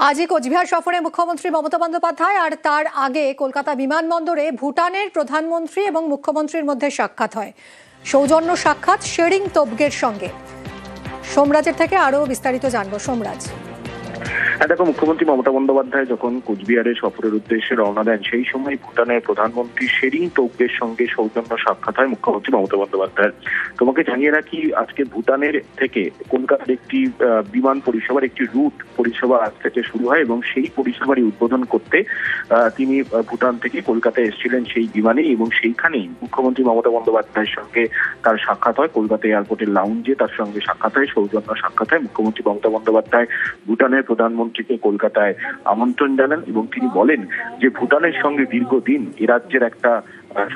আজই কোচবিহার সফরে মুখ্যমন্ত্রী মমতা বন্দ্যোপাধ্যায় আর তার আগে কলকাতা বিমানবন্দরে ভুটানের প্রধানমন্ত্রী এবং মুখ্যমন্ত্রীর মধ্যে সাক্ষাৎ হয়। সৌজন্য সাক্ষাৎ শেরিং তোবগের সঙ্গে। সোমরাজের থেকে আরো বিস্তারিত জানবো। সোমরাজ, দেখো, মুখ্যমন্ত্রী মমতা বন্দ্যোপাধ্যায় যখন কোচবিহারের সফরের উদ্দেশ্যে রওনা দেন সেই সময় ভুটানের প্রধানমন্ত্রী শেরিং তোবগের সঙ্গে সৌজন্য সাক্ষাৎ হয় মুখ্যমন্ত্রী মমতা বন্দ্যোপাধ্যায়ের। তোমাকে জানিয়ে রাখি, আজকে ভুটানের থেকে কলকাতার একটি বিমান পরিষেবার একটি রুট পরিষেবা আজ থেকে শুরু হয় এবং সেই পরিষেবারই উদ্বোধন করতে তিনি ভুটান থেকে কলকাতায় এসেছিলেন সেই বিমানে, এবং সেইখানেই মুখ্যমন্ত্রী মমতা বন্দ্যোপাধ্যায়ের সঙ্গে তার সাক্ষাৎ হয়। কলকাতা এয়ারপোর্টের লাউঞ্জে তার সঙ্গে সাক্ষাৎ হয়, সৌজন্য সাক্ষাৎ হয়। মুখ্যমন্ত্রী মমতা বন্দ্যোপাধ্যায় ভুটানের প্রধানমন্ত্রীকে কলকাতায় আমন্ত্রণ জানান এবং তিনি বলেন যে ভুটানের সঙ্গে দীর্ঘদিন এ রাজ্যের একটা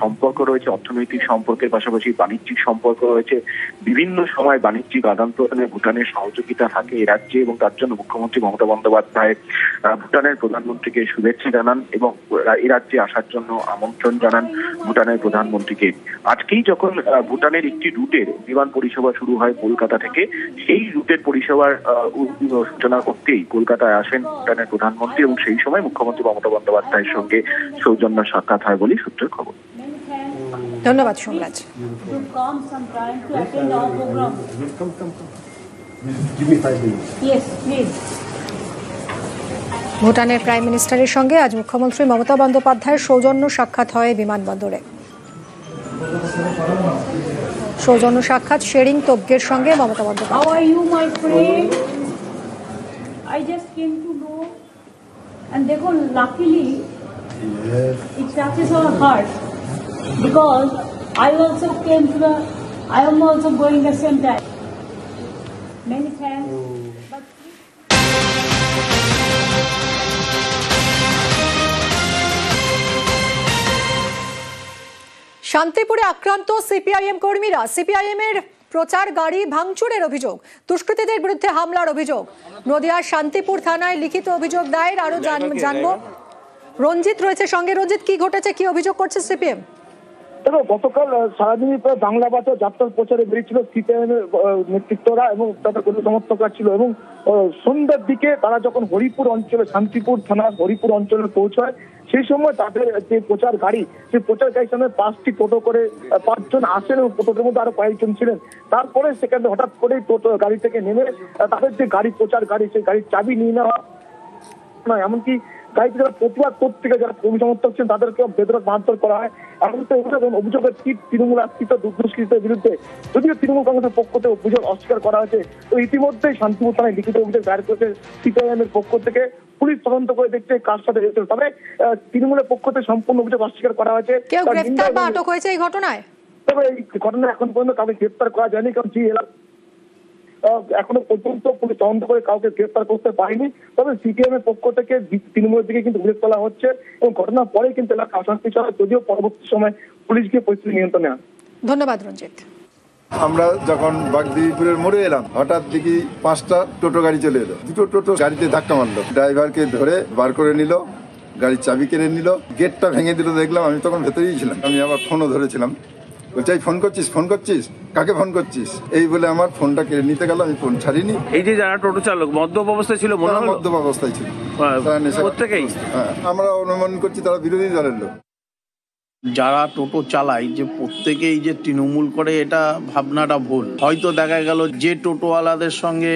সম্পর্ক রয়েছে, অর্থনৈতিক সম্পর্কের পাশাপাশি বাণিজ্যিক সম্পর্ক রয়েছে। বিভিন্ন সময় বাণিজ্যিক আদান প্রদানে ভুটানের সহযোগিতা থাকে এ রাজ্যে, এবং তার জন্য মুখ্যমন্ত্রী মমতা বন্দ্যোপাধ্যায় ভুটানের প্রধানমন্ত্রীকে শুভেচ্ছা জানান এবং এ রাজ্যে আসার জন্য আমন্ত্রণ জানান ভুটানের প্রধানমন্ত্রীকে। আজকেই যখন ভুটানের একটি রুটের বিমান পরিষেবা শুরু হয় কলকাতা থেকে, সেই রুটের পরিষেবার সূচনা করতেই কলকাতায় আসেন ভুটানের প্রধানমন্ত্রী এবং সেই সময় মুখ্যমন্ত্রী মমতা বন্দ্যোপাধ্যায়ের সঙ্গে সৌজন্য সাক্ষাৎ হয় বলেই সূত্রের খবর। ধন্যবাদ সোমরাজ। ভুটানের প্রাইম মিনিস্টারের সঙ্গে আজ মুখ্যমন্ত্রী মমতা বন্দ্যোপাধ্যায়ের সৌজন্য সাক্ষাৎ হয় বিমানবন্দরে। সৌজন্য সাক্ষাৎ শেরিং তোবগের সঙ্গে Mamata Bandyopadhyay. How are you, my friend? I just came to know, and therefore, luckily, it touches our heart because I am also going the same time. Many thanks. But শান্তিপুরে আক্রান্ত সিপিআইএম কর্মীরা। সিপিআইএম এর প্রচার গাড়ি ভাঙচুরের অভিযোগ, দুষ্কৃতীদের বিরুদ্ধে হামলার অভিযোগ। নদিয়ার শান্তিপুর থানায় লিখিত অভিযোগ দায়ের। আরো জানবো, রঞ্জিত রয়েছে সঙ্গে। রঞ্জিত, কি ঘটেছে, কি অভিযোগ করছে সিপিএম? দেখো, গতকাল সারাদিন বাংলা বাঁচাও যাত্রার প্রচারে বেরিয়েছিল সিপিআইএম এর নেতৃত্বরা এবং তাদের কর্মী সমর্থকরা ছিল, এবং সন্ধ্যার দিকে তারা যখন হরিপুর অঞ্চলে, শান্তিপুর থানার হরিপুর অঞ্চলে পৌঁছায়, সেই সময় তাদের যে প্রচার গাড়ি, সেই প্রচার গাড়ির সামনে 5টি টোটো করে 5 জন আসেন এবং টোটোর মধ্যে আরো কয়েকজন ছিলেন। তারপরে সেখানে হঠাৎ করেই টোটো গাড়ি থেকে নেমে তাদের যে গাড়ি, প্রচার গাড়ি, সেই গাড়ির চাবি নিয়ে নেওয়া নয়, এমনকি গাড়িতে যারা প্রতিবাদ করতে গিয়ে যারা কর্মী সমর্থক ছিলেন তাদেরকে বেদরক মারধর করা হয়। এমনকি অভিযোগের তৃণমূল আশ্রিত দুষ্কৃতীদের বিরুদ্ধে, যদিও তৃণমূল কংগ্রেসের পক্ষ থেকে অভিযোগ অস্বীকার করা হয়েছে, তো ইতিমধ্যেই শান্তিপুর থানায় লিখিত অভিযোগ দায়ের করেছে সিপিআইএম এর পক্ষ থেকে। পুলিশ তদন্ত করে দেখতে কার সাথে জড়িত, তবে তৃণমূলের পক্ষ থেকে সম্পূর্ণ অভিযোগ অস্বীকার করা হয়েছে। কেউ গ্রেফতার বা আটক হয়েছে এই ঘটনায়? তবে এই ঘটনা এখন পর্যন্ত কাউকে গ্রেফতার করা যায়নি, কারণ যে এখনো পর্যন্ত পুলিশ তদন্ত করে কাউকে গ্রেফতার করতে পারেনি। তবে সিপিএম এর পক্ষ থেকে তৃণমূলের দিকে কিন্তু অভিযোগ তোলা হচ্ছে এবং ঘটনার পরে কিন্তু এলাকা অশান্তি চলে, যদিও পরবর্তী সময় পুলিশ গিয়ে পরিস্থিতি নিয়ন্ত্রণে আনে। ধন্যবাদ রঞ্জিত। আমরা যখন বাগদিপুরের মোড়ে এলাম, হঠাৎ দেখি 5টা টোটো গাড়ি চলে এলো। দুটো টোটো গাড়িতে ধাক্কা মারলো, ড্রাইভারকে ধরে বার করে নিল, গাড়ির চাবি কেড়ে নিল, গেটটা ভেঙে দিল। দেখলাম, আমি তখন ভেতরেই ছিলাম, আমি আবার ফোনও ধরেছিলাম। বলছি, ফোন করছিস, কাকে ফোন করছিস, এই বলে আমার ফোনটা কেড়ে নিতে গেল। আমি ফোন ছাড়িনি। এই যে যারা টোটো চালক মদ্যপ অবস্থায় ছিল, মদ্যপ অবস্থায় ছিল প্রত্যেকেই। হ্যাঁ, আমরা অনুমান করছি তারা বিরোধী দলের লোক। যারা টোটো চালায় যে প্রত্যেকেই যে তৃণমূল করে, এটা ভাবনাটা ভুল। হয়তো দেখা গেল যে টোটোওয়ালাদের সঙ্গে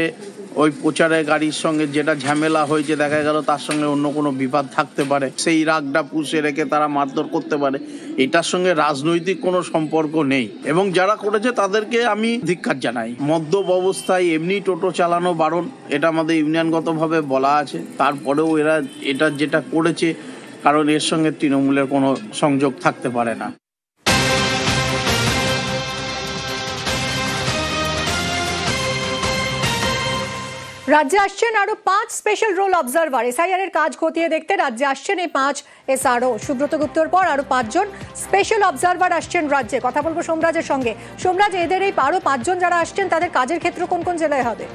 ওই প্রচারের গাড়ির সঙ্গে যেটা ঝামেলা হয়েছে, দেখা গেল তার সঙ্গে অন্য কোনো বিবাদ থাকতে পারে, সেই রাগটা পুষে রেখে তারা মারধর করতে পারে। এটার সঙ্গে রাজনৈতিক কোনো সম্পর্ক নেই এবং যারা করেছে তাদেরকে আমি ধিক্কার জানাই। মদ্যপ অবস্থায় এমনি টোটো চালানো বারণ, এটা আমাদের ইউনিয়নগতভাবে বলা আছে। তারপরেও এরা এটা যেটা করেছে, কারণ এর সঙ্গে তৃণমূলের কোনো সংযোগ থাকতে পারে না। রাজ্যে আসছেন আরো 5 স্পেশাল রোল অবজারভার। এসআইআর এর কাজ খতিয়ে দেখতে রাজ্যে আসছেন এই 5 এসআরও। সুব্রত গুপ্তর পর আরো 5 জন স্পেশাল অবজারভার আসছেন রাজ্যে। কথা বলবো সোমরাজের সঙ্গে। সোমরাজ, এদের এই আরো 5 জন যারা আসছেন তাদের কাজের ক্ষেত্র কোন কোন জেলায় হবে?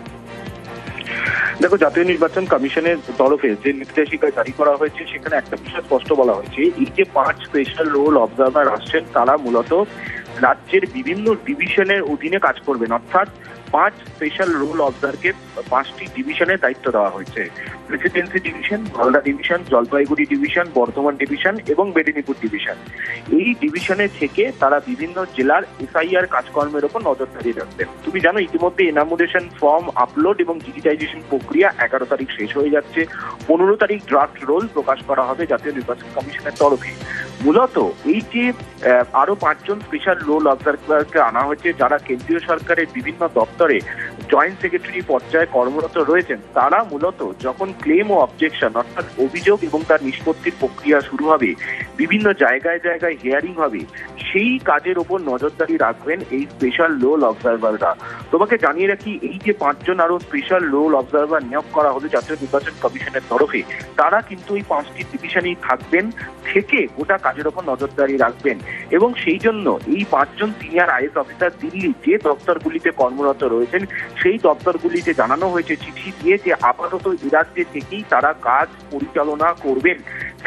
দেখো, জাতীয় নির্বাচন কমিশনের তরফে যে নির্দেশিকা জারি করা হয়েছে সেখানে একটা বিষয় স্পষ্ট বলা হয়েছে, এই যে 5 স্পেশাল রোল অবজারভার আসছেন তারা মূলত রাজ্যের বিভিন্ন ডিভিশনের অধীনে কাজ করবেন, অর্থাৎ 5 স্পেশাল রোল অবজারভারকে 5টি ডিভিশনের দায়িত্ব দেওয়া হয়েছে। Presidency division, Malda division, Jalpaiguri division, Bardhaman division এবং মেদিনীপুর ডিভিশন। এই ডিভিশনে থেকে তারা বিভিন্ন জেলার এসআইআর কাজকর্মের উপর নজরদারি রাখবেন। তুমি জানো ইতিমধ্যে এনামোডেশন ফর্ম আপলোড এবং ডিজিটাইজেশন প্রক্রিয়া 11 তারিখ শেষ হয়ে যাচ্ছে। 15 তারিখ ড্রাফট রোল প্রকাশ করা হবে জাতীয় নির্বাচন কমিশনের তরফে। মূলত এই যে আরো 5 জন স্পেশাল রোল অবজারভারকে আনা হয়েছে, যারা কেন্দ্রীয় সরকারের বিভিন্ন দপ্তরে জয়েন্ট সেক্রেটারি পর্যায়ে কর্মরত রয়েছেন, তারা মূলত যখন ক্লেম ও অবজেকশন অর্থাৎ অভিযোগ এবং তার নিষ্পত্তির প্রক্রিয়া শুরু হবে, বিভিন্ন জায়গায় জায়গায় হিয়ারিং হবে, সেই কাজের ওপর নজরদারি রাখবেন এই স্পেশাল রোল অবজারভাররা। তোমাকে জানিয়ে রাখি, এই যে 5 জন আরো স্পেশাল রোল অবজারভার নিয়োগ করা হলো জাতীয় নির্বাচন কমিশনের তরফে, তারা কিন্তু এই 5টি ডিভিশনেই থাকবেন, থেকে গোটা কাজের ওপর নজরদারি রাখবেন। এবং সেই জন্য এই 5 জন সিনিয়র আইএস অফিসার দিল্লি যে দপ্তরগুলিতে কর্মরত রয়েছেন, সেই দপ্তরগুলিতে জানানো হয়েছে চিঠি দিয়ে যে আপাতত এ রাজ্যে থেকেই তারা কাজ পরিচালনা করবেন।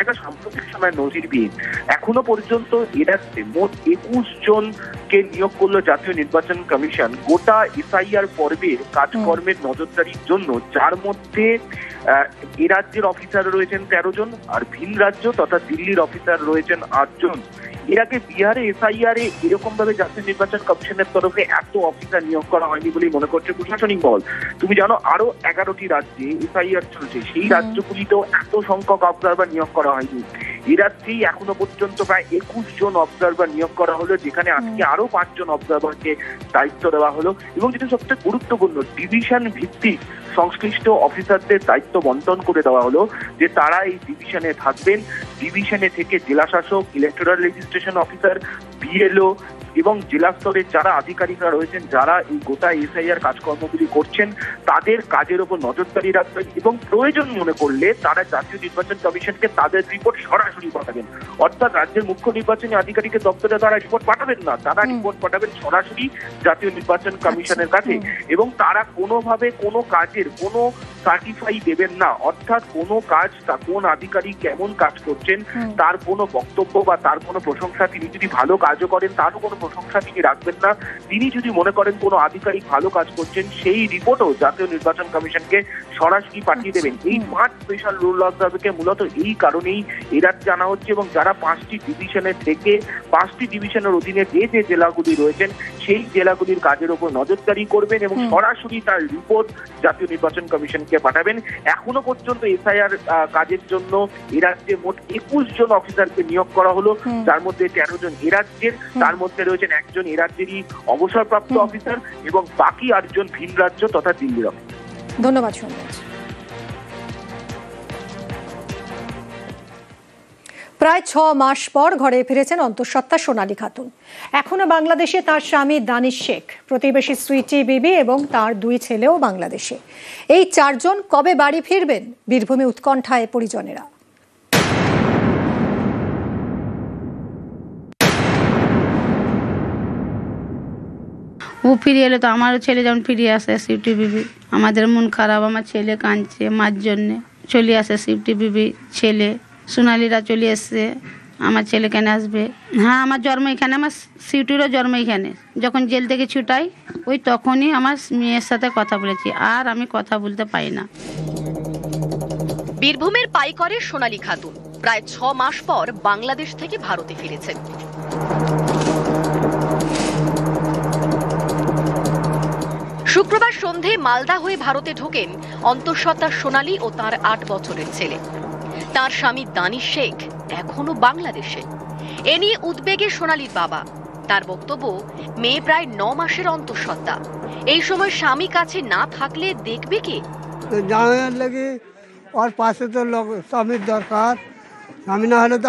একটা সাম্প্রতিক সময় নজিরবিহীন, এখনো পর্যন্ত এ রাজ্যে মোট 21 জনকে নিয়োগ করলো জাতীয় নির্বাচন কমিশন গোটা এসআইআর পর্বের কাজকর্মের নজরদারির জন্য, যার মধ্যে এ রাজ্যের অফিসার রয়েছেন 13 জন আর ভিন রাজ্য তথা দিল্লির অফিসার রয়েছেন 8 জন। এর আগে বিহারে এসআইআর এ এরকম ভাবে জাতীয় নির্বাচন কমিশনের তরফে এত অফিসার নিয়োগ করা হয়নি বলেই মনে করছে প্রশাসনিক মহল। তুমি জানো আরো 11টি রাজ্যে এসআইআর চলছে, সেই রাজ্যগুলিতেও এত সংখ্যক অবজারভার নিয়োগ করা হয়নি। এ রাজ্যেই এখনো পর্যন্ত প্রায় 21 জন অবজারভার নিয়োগ করা হলো, যেখানে আজকে আরো 5 জন অবজারভারকে দায়িত্ব দেওয়া হলো। এবং যেটা সবচেয়ে গুরুত্বপূর্ণ, ডিভিশন ভিত্তিক সংশ্লিষ্ট অফিসারদের দায়িত্ব বন্টন করে দেওয়া হলো যে তারা এই ডিভিশনে থাকবেন। ডিভিশনে থেকে জেলা শাসক, ইলেকটোরাল রেজিস্ট্রেশন অফিসার, বিএলও এবং জেলা স্তরের যারা আধিকারিকরা রয়েছেন, যারা এই গোটা এসআইআর কাজকর্মগুলি করছেন, তাদের কাজের ওপর নজরদারি রাখবেন এবং প্রয়োজন মনে করলে তারা জাতীয় নির্বাচন কমিশনকে তাদের রিপোর্ট সরাসরি পাঠাবেন। অর্থাৎ রাজ্যের মুখ্য নির্বাচনী আধিকারিকের দপ্তরে তারা রিপোর্ট পাঠাবেন না, তারা রিপোর্ট পাঠাবেন সরাসরি জাতীয় নির্বাচন কমিশনের কাছে। এবং তারা কোনোভাবে কোনো কাজের কোনো সার্টিফাই দেবেন না, অর্থাৎ কোনো কাজ কোন আধিকারিক কেমন কাজ করছেন তার কোনো বক্তব্য বা তার কোনো প্রশংসা, তিনি যদি ভালো কাজও করেন তারও কোনো প্রশংসা তিনি রাখবেন না। তিনি যদি মনে করেন কোনো আধিকারিক ভালো কাজ করছেন, সেই রিপোর্টও জাতীয় নির্বাচন কমিশনকে সরাসরি পাঠিয়ে দেবেন। এই 5 স্পেশাল রুল অবজারভারকে মূলত এই কারণেই এরা জানা হচ্ছে, এবং যারা 5টি ডিভিশনের থেকে 5টি ডিভিশনের অধীনে যে যে জেলাগুলি রয়েছেন, সেই জেলাগুলির কাজের উপর নজরদারি করবেন এবং সরাসরি তার রিপোর্ট জাতীয় নির্বাচন কমিশনকে পাঠাবেন। এখনো পর্যন্ত এসআইআর কাজের জন্য এ রাজ্যে মোট 21 জন অফিসারকে নিয়োগ করা হলো, যার মধ্যে 13 জন এ রাজ্যের, তার মধ্যে রয়েছেন 1 জন এ রাজ্যেরই অবসরপ্রাপ্ত অফিসার এবং বাকি 8 জন ভিন রাজ্য তথা দিল্লির অফিসার। ধন্যবাদ সৌম্য। প্রায় 6 মাস পর ঘরে ফিরেছেন অন্তঃসত্ত্বা সোনালী খাতুন। এখনো বাংলাদেশে তার স্বামী দানিশ শেখ, প্রতিবেশী সুইটি বিবি এবং তার 2 ছেলেও বাংলাদেশে। এই 4 জন কবে বাড়ি ফিরবেন, বীরভূমে উৎকণ্ঠায় পরিজনেরা। ও ফিরে এলে তো আমারও ছেলে যেমন ফিরে আসে সুইটি বিবি। আমাদের মন খারাপ, আমার ছেলে কাঁদছে মার জন্যে। চলে আসে সুইটি বিবি, ছেলে সোনালীরা চলে এসছে। আমার ছেলে কেন আসবে? হ্যাঁ, আমার জন্ম এখানে, আমার সুইটিরও জন্ম এখানে। যখন জেল থেকে ছুটাই ওই তখনই আমার মেয়ের সাথে কথা বলেছি, আর আমি কথা বলতে পাই না। বীরভূমের পাইকরে সোনালী খাতুন প্রায় 6 মাস পর বাংলাদেশ থেকে ভারতে ফিরেছেন। শুক্রবার সন্ধে মালদা হয়ে ভারতে ঢোকেন অন্তঃসত্ত্বা সোনালী ও তার 8 বছরের ছেলে। তার স্বামী দানিশ শেখ এখনো বাংলাদেশে। এ নিয়ে উদ্বেগে সোনালীর বাবা। তার বক্তব্য, মেয়ে প্রায় 9 মাসের অন্তঃসত্ত্বা, এই সময় স্বামী কাছে না থাকলে দেখবে কে? জানার লাগে ওর পাশে তো লোক স্বামীর দরকার। স্বামী না হলে তো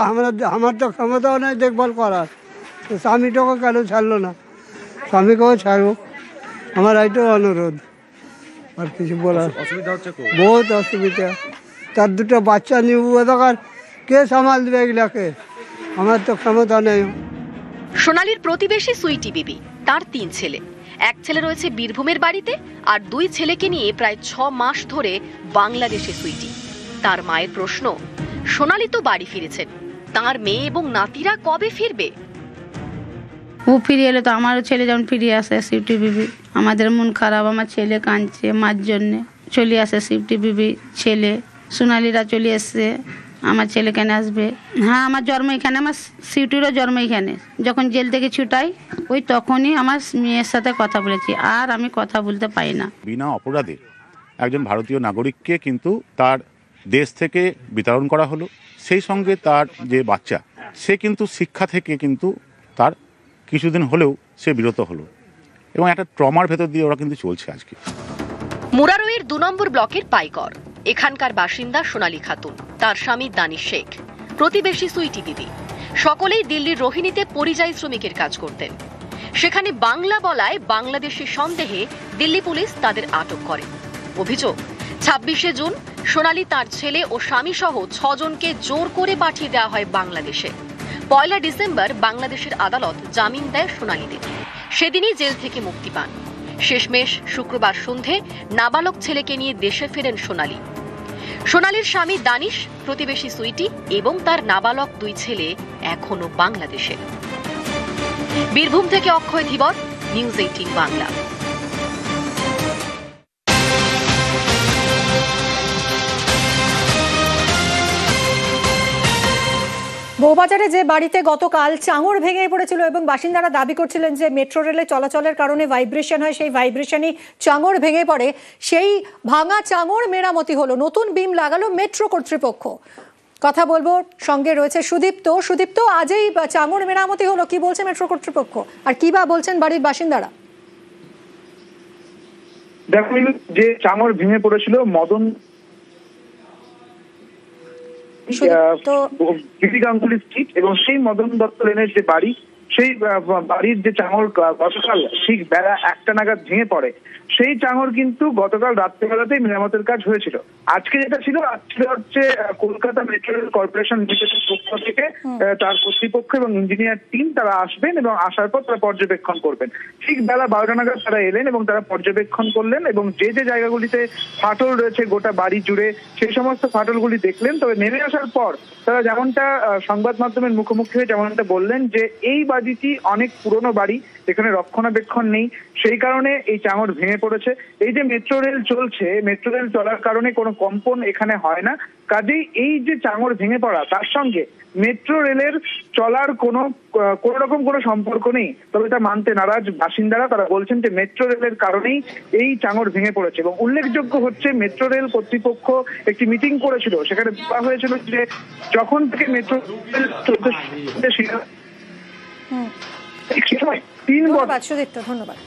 আমার তো ক্ষমতাও নাই দেখভাল করার। তো স্বামীটাকে কেন ছাড়লো না? স্বামীকেও ছাড়ুক, আমার এইটাও অনুরোধ। আর কিছু বলার বহুত অসুবিধা। তার 2টো বাচ্চা নিব দরকার, কে সামাল দেবে এগুলাকে? আমার তো ক্ষমতা নেই। সোনালীর প্রতিবেশী সুইটি বিবি, তার 3 ছেলে। 1 ছেলে রয়েছে বীরভূমের বাড়িতে, আর 2 ছেলেকে নিয়ে প্রায় 6 মাস ধরে বাংলাদেশে সুইটি। তার মায়ের প্রশ্ন, সোনালী তো বাড়ি ফিরেছেন, তার মেয়ে এবং নাতিরা কবে ফিরবে? ও ফিরে এলে তো আমারও ছেলে যেমন ফিরে আসে সিফটি বিবি। আমাদের মন খারাপ, আমার ছেলে কাঁদছে মার জন্যে। চলে আসে সিফটি বিবি, ছেলে সোনালিরা চলে এসছে। আমার ছেলে কেন আসবে? হ্যাঁ, আমার জন্ম এখানে, আমার সিউটিরও জন্ম এখানে। যখন জেল থেকে ছুটাই ওই তখনই আমার মেয়ের সাথে কথা বলেছি, আর আমি কথা বলতে পারি না। বিনা অপরাধে একজন ভারতীয় নাগরিককে কিন্তু তার দেশ থেকে বিতাড়ন করা হলো। সেই সঙ্গে তার যে বাচ্চা, সে কিন্তু শিক্ষা থেকে কিন্তু তার কিছুদিন হলেও সে বিরত হলো, এবং একটা ট্রমার ভেতর দিয়ে ওরা কিন্তু চলছে আজকে। মুরারইয়ের 2 নম্বর ব্লকের পাইকর এখানকার বাসিন্দা সোনালী খাতুন, তার স্বামী দানিশ শেখ, প্রতিবেশী সুইটি দিদি, সকলেই দিল্লির রোহিণীতে পরিযায়ী শ্রমিকের কাজ করতেন। সেখানে বাংলা বলায় বাংলাদেশি সন্দেহে দিল্লি পুলিশ তাদের আটক করে। অভিযোগ, 26শে জুন সোনালী তার ছেলে ও স্বামী সহ 6 জনকে জোর করে পাঠিয়ে দেওয়া হয় বাংলাদেশে। 1 ডিসেম্বর বাংলাদেশের আদালত জামিন দেয় সোনালীদের। সেদিনই জেল থেকে মুক্তি পান। শেষমেশ শুক্রবার সন্ধে নাবালক ছেলেকে নিয়ে দেশে ফেরেন সোনালী। সোনালীর স্বামী দানিশ, প্রতিবেশী সুইটি এবং তার নাবালক 2 ছেলে এখনো বাংলাদেশে। বীরভূম থেকে অক্ষয় ধীবর, নিউজ 18 বাংলা। বউবাজারে যে বাড়িতে গতকাল চাঙড় ভেঙে পড়েছিল এবং বাসিন্দারা দাবি করছিলেন যে মেট্রো রেলে চলাচলের কারণে ভাইব্রেশন হয়, সেই ভাইব্রেশনই চাঙড় ভেঙে পড়ে, সেই ভাঙা চাঙড় মেরামতি হলো, নতুন বিম লাগালো মেট্রো কর্তৃপক্ষ। কথা বলবো, সঙ্গে রয়েছে সুদীপ্ত। সুদীপ্ত, আজই চাঙড় মেরামতি হলো, কি বলছে মেট্রো কর্তৃপক্ষ আর কি বা বলছেন বাড়ির বাসিন্দারা? দেখো, যে চাঙড় ভেঙে পড়েছিল মদন গাঙ্গুলি স্ট্রিট এবং সেই মদন দত্ত লেনের যে বাড়ি, সেই বাড়ির যে চাঙড় গতকাল ঠিক বেলা 1টা নাগাদ ভেঙে পড়ে, সেই চাঙড় কিন্তু গতকাল রাত্রেবেলাতেই মেরামতের কাজ হয়েছিল। আজকে যেটা ছিল হচ্ছে কলকাতা মেট্রো রেল কর্পোরেশন লিমিটেডের পক্ষ থেকে তার কর্তৃপক্ষ এবং ইঞ্জিনিয়ার টিম তারা আসবেন এবং আসার পর তারা পর্যবেক্ষণ করবেন। ঠিক বেলা 12টা নাগাদ তারা এলেন এবং তারা পর্যবেক্ষণ করলেন এবং যে যে জায়গাগুলিতে ফাটল রয়েছে গোটা বাড়ি জুড়ে সেই সমস্ত ফাটলগুলি দেখলেন। তবে নেমে আসার পর তারা যেমনটা সংবাদ মাধ্যমের মুখোমুখি হয়ে যেমনটা বললেন যে এই বাড়িটি অনেক পুরনো বাড়ি, এখানে রক্ষণাবেক্ষণ নেই, সেই কারণে এই চাঙড় ভেঙে পড়েছে। এই যে মেট্রো রেল চলছে, মেট্রো রেল চলার কারণে কোনো কম্পন এখানে হয় না, কাজেই এই যে চাঙড় ভেঙে পড়া তার সঙ্গে মেট্রো রেলের চলার কোনো রকম কোনো সম্পর্ক নেই। তবে তা মানতে নারাজ বাসিন্দারা, তারা বলছেন যে মেট্রো রেলের কারণেই এই চাঙড় ভেঙে পড়েছে। এবং উল্লেখযোগ্য হচ্ছে মেট্রো রেল কর্তৃপক্ষ একটি মিটিং করেছিল, সেখানে বলা হয়েছিল যে যখন থেকে মেট্রো রেল চলতে 3 বছর। ধন্যবাদ সুদীপ্ত, ধন্যবাদ।